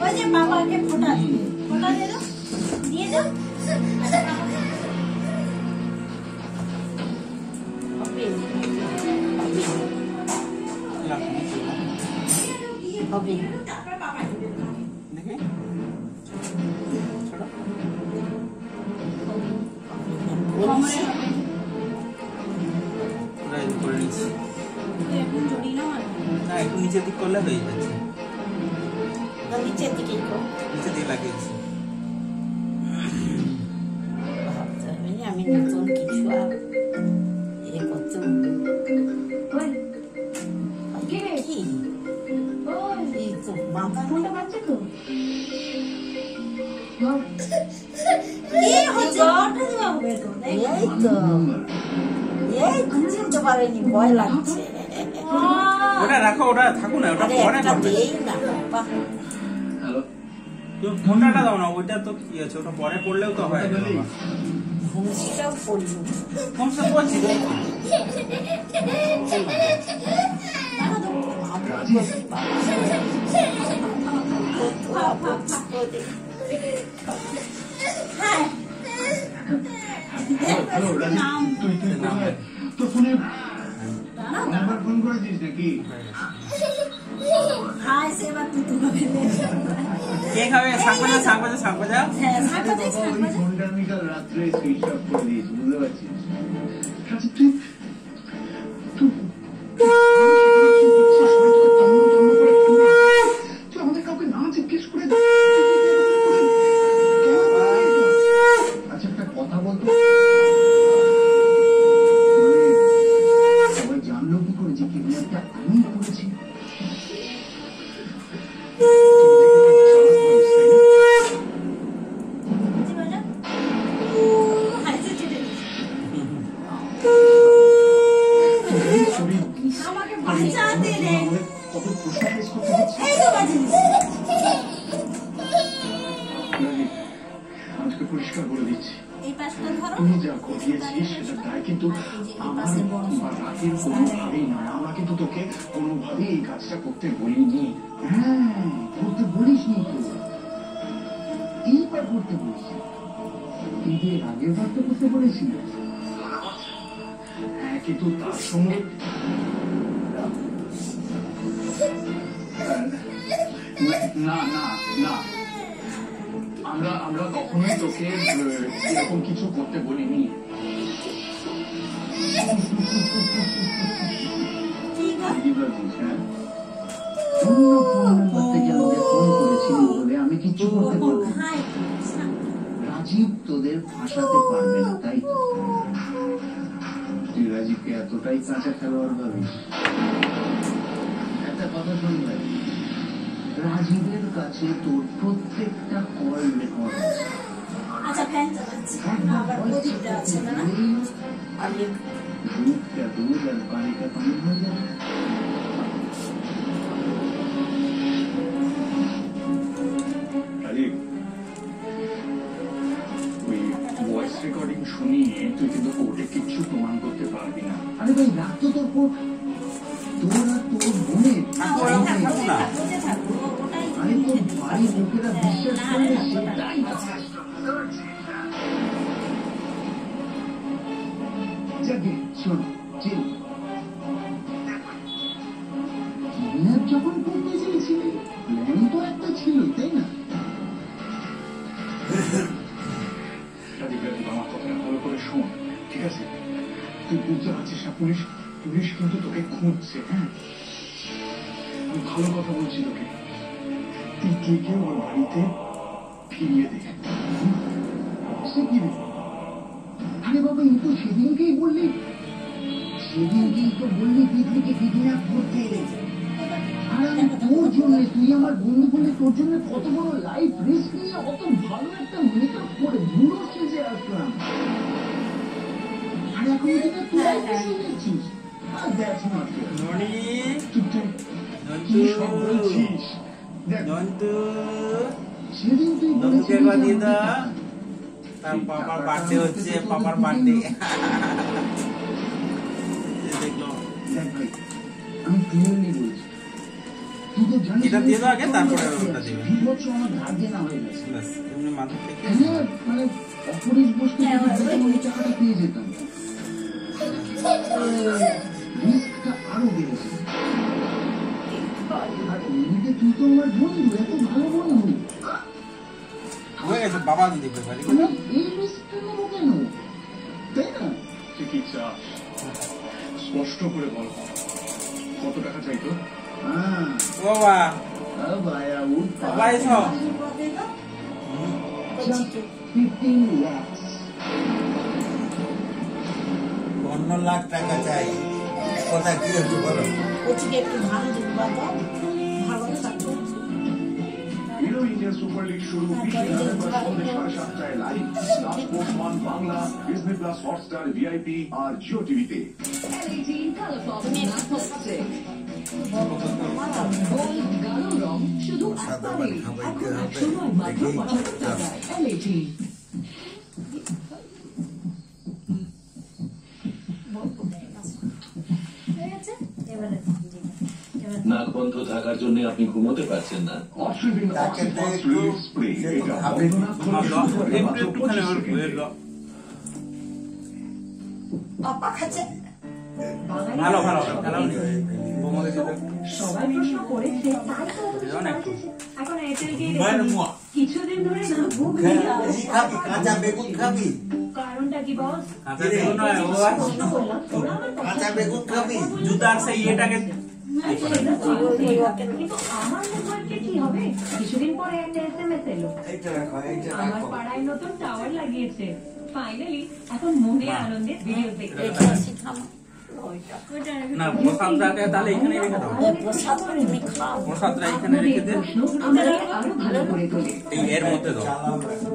ওই যে বাবাকে ফোঁটা দিয়ে দাও, দিয়ে দাও। হবে দেখে করে নিচ্ছি। না একটু নিচের দিক করলে হয়ে যাচ্ছে। নিচের দিকে নিচের দিকে লাগিয়েছি। আমি নতুন কিছু করতে মাথা ফোনটা পাচ্ছে তো চিনতে পারেনি, ভয় লাগছে। ওটা রাখো, ওটা থাকুন না, ওটা পরে করবে। তুমি ফোনটা দাও না, ওইটা তো কি আছে, ওটা পরে পড়লেও তো হয়। ঘুমসিটাও পড়ি ফোনটা পড়ছি কে খাবে? শাক বাজা, শাক বাজা, শাক বাজা। রাত্রে সুইচ অফ করে দিয়েছি, বুঝতে পারছিস? তুই আমাদের কাউকে না জিজ্ঞেস করে আচ্ছা একটা কথা বলতো, সবাই জানলো কি করে যে কিডন্যাপটা আমি করেছি? আজকে পরিষ্কার করে দিচ্ছি, তুমি যা ঘটিয়েছিস সেটা দায় কিন্তু আমার বা রাতের কোনোভাবেই নয়। আমরা কিন্তু তোকে কোনোভাবেই এই কাজটা করতে বলিনি। হ্যাঁ, করতে বলিসনি তো, এইবার করতে বলিস, কিন্তু এর আগের বার তো করতে বলেছিল। হ্যাঁ, কিন্তু তার সঙ্গে না না না, আমরা কখনোই তোকে এরকম কিছু করতে বলিনি। আমি কিছু করতে পারবো, রাজীব তোদের ফাঁসাতে পারবে না, তাই তো? তুই রাজীবকে এতটাই কাঁচা খেলোয়াড় ভাবিস? একটা কথা শুন ভাই, রাজীবের কাছে তোর প্রত্যেকটা কল রেকর্ড আছে। আচ্ছা, ফ্যান চালাচ্ছি, আবার প্রদীপটা আছে না, আর দুধটা দুধ আর পানিটা পানি হয়ে যাবে। রাজীব, ওই ভয়েস রেকর্ডিং শুনিয়ে তুই কিন্তু কোর্টে কিচ্ছু প্রমাণ করতে পারবি না। আরে ভাই, রাখতো তোর কোর্ট, তোর আর তোর বোনের। আরে তোর বাড়ির লোকেরা বিশ্বাস করবে, সেটাই যাকে শোন, চিল কিডন্যাপ যখন করতে চেয়েছিলি, প্ল্যান তো একটা ছিলই, তাই না? আমার কথাটা ভালো করে শোন, ঠিক আছে? তুই বুঝতে পারছিস না, পুলিশ কিন্তু তোকে খুঁজছে। হ্যাঁ, আমি ভালো কথা বলছি তোকে, তুই কে ওর বাড়িতে ফিরিয়ে দে। সে কি রে? আরে বাবা, এই তো সেদিনকেই বললি দিদিকে কিডন্যাপ করতে। আর আমি তোর জন্য, তুই আমার বন্ধু বলে তোর জন্য কত বড় লাইফ রিস্ক নিয়ে অত ভালো একটা মেকআপ করে বুড়ো সেজে আসলাম, আর এখন এটা তুই নিচ্ছিস। আর দ্যাটস নট তুই সব বলছিস। সেদিন তুই বলেছিস তার পাপার বার্থডে হচ্ছে, পাপার বার্থডে দেখলো। দেখ ভাই, আমি ক্লিয়ারলি বলছি, তুই তো জানিস এটা দিয়ে দাও আগে, তারপরে ওটা দিবে। বিভৎস আমার ধার দেনা হয়ে গেছে। ব্যাস, এমনি মাথা থেকে হ্যাঁ, মানে অপরেশ বসকে ওই টাকাটা পেয়ে যেতাম, রিস্কটা আরো বেড়েছে। আর এমনিতে তুই তো আমার বন্ধু, এত ভালো বন্ধু, হয়ে গেছে। বাবা দিদি ব্যাপারে আমি এই রিস্কটা নেবো কেন, তাই না? চিকিৎসা স্পষ্ট করে বল, কত টাকা চাইতো? হ্যাঁ বাবা ভাইয়া ভাই সব বিপদে তো বলছি তো 15 lakhs। 15 লাখ টাকা চাই, কথা কি হচ্ছে বলো? ওটিকে একটু ভালো দিন বাবা, ভালো থাকো। হিরো ইন্ডিয়া সুপার লিগ শুরু সন্ধ্যে 7:30টায় live star sports 1 Bangla, Disney plus, Hotstar, VIP আর জিও টিভিতে। সাদা পানি খাওয়াইতে হবে, দেখি হয়ে গেছে এবারে নাক বন্ধ থাকার জন্য আপনি ঘুমোতে পারছেন না। অস্ট্রেলিয়ান তাকে তো অক্সিফর্ড একটু রিলিফ স্প্রে, সে তো এটা ভাবে নি। একটুখানি ওর বইয়ের দাও। পাপা খাচ্ছে ভালো ভালো ভালো বৌমাকে দিতে সবাই প্রশ্ন করেছে তাই তো এত কিছু বাড়ছে। এখন এয়ারটেল কে কিছুদিন ধরে না বুক এই খাবি, কাঁচা বেগুন খাবি, কারণটা কি বস? কাঁচা বেগুন নয়, ও আর প্রশ্ন করলাম ওরা আমার কাঁচা বেগুন খাবি। জুতার সেই ইয়েটাকে কিন্তু আমার নেটওয়ার্কে কি হবে? কিছুদিন পরে একটা এসএমএস এলো, এইটা রাখো, এইটা আমার রাখো। পাড়ায় নতুন টাওয়ার লাগিয়েছে। ফাইনালি এখন মনে আনন্দে ভিডিও দেখতে এটা শিখানো ওইটা না প্রসাদটাকে তাহলে এখানে রেখে দাও। প্রসাদ তুমি খাও। প্রসাদটা এখানে রেখে দে, প্রশ্ন আমাদের আরো ভালো করে তোলে। এই এর মধ্যে দাও। চালাও রাখো।